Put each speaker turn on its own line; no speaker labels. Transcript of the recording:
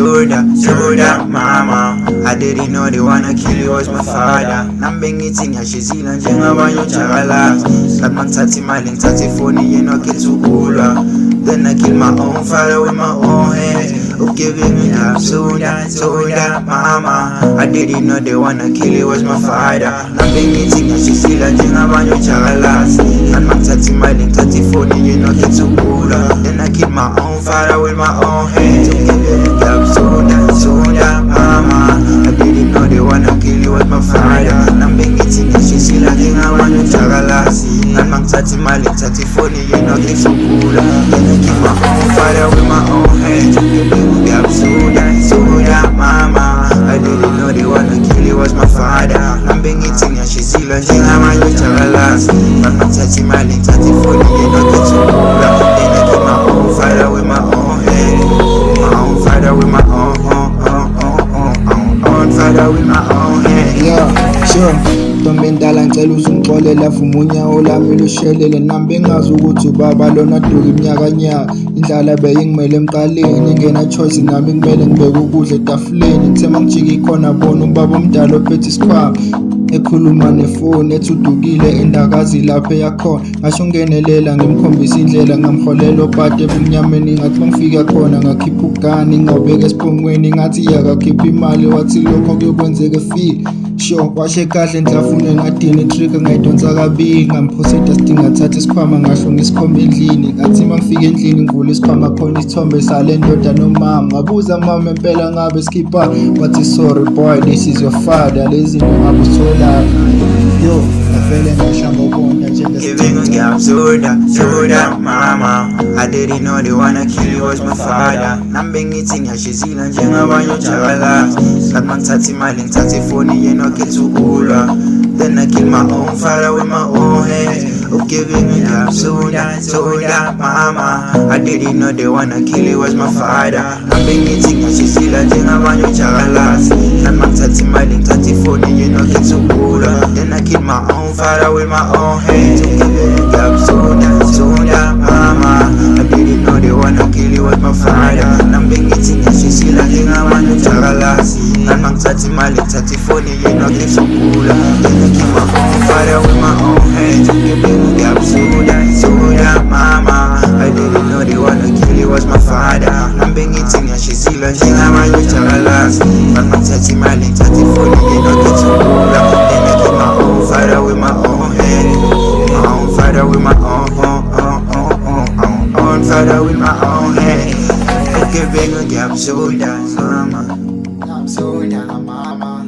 Soda, mama. I didn't know they wanna kill you was my father. Nambengiti ngiyashizila njengabanye uJakalasa. Got ngithatha imali ngithatha ifoni yena get ukula. Then I kill my own father with my own hands. Who giving me up, soda, mama. I didn't know they wanna kill you was my father. Nambengiti ngiyashizila njengabanye uJakalasa. Got ngithatha imali ngithatha ifoni yena get ukula. Then I kill my own father with my own hands. Who giving me up, soda, mama. I didn't know they wanna kill you was my father. Nambengiti ngiyashizila njengabanye uJakalasa. Got ngithatha imali ngithatha ifoni yena get ukula. Keep my own father with my own hands. Soda, mama. I didn't know they wanna kill you was my father. Nambengiti ngiyashizila njengabanye uJakalasa. Ngithatha imali ngithatha ifoni yena get ukula. Then I keep my own father with my own hands. My own father with my own father with my own hands.
Yeah, sure. Ntombendala ngicela uzungixolela vuma unyawo lami lushelele nambe ngazi ukuthi ubaba lona duka iminyakanyaka indlala beyingimele emqaleni ngena choice nami kumele ngibeke ukudla etafuleni ngithema ngijike ikhona bona ubaba omdala ophethe isikhwama ekhuluma nefoni ethi udukile endakazi lapho eyakhona ngasho ungenelela ngimkhombisa indlela ngamholela obhade ebumnyameni ngathi bangifika khona ngakhipha ugani ngawubeka esiphongweni ngathi yakakhipha imali wathi lokho kuyokwenzeka efile sho washe kahle ndlafune ngadini trigger ngayidonsa kabili ngamphoseda sidinga thatha isikhwama ngasho ngisikhomba endlini ngathi mangifika endlini ngivula isikhwama khona isithombe sale ndoda nomama ngabuza mama impela ngabe skipper wathi sorry boy this is your father lezi zinto ngabusolayo yo ngavele ngashamba ubona
Giving up soda, mama. I didn't know they wanna kill you was my father. Nambengiti ngiyashizila njengabanye uJakalasa. Got ngithatha imali ngithatha ifoni yena get ukula. Then I kill my own father with my own hands. Who giving me up soda, mama. I didn't know they wanna kill you was my father. Nambengiti ngiyashizila njengabanye uJakalasa. Got ngithatha imali ngithatha ifoni yena get ukula. Then I kill my own father with my own hands. Who giving me up soda, mama. I didn't know they wanna kill you was my father. Nambengiti ngiyashizila njengabanye uJakalasa. Got ngithatha imali ngithatha ifoni yena get ukula. Then I kill my own father with my own hands. Who giving me up soda, mama. I didn't know they wanna kill you was my father. Nambengiti ngiyashizila njengabanye uJakalasa. Got ngithatha imali ngithatha ifoni yena get ukula. Then I kill my own father with my own hands. My own father with my own father with my own hands. Giving me up soda, mama.
soda mama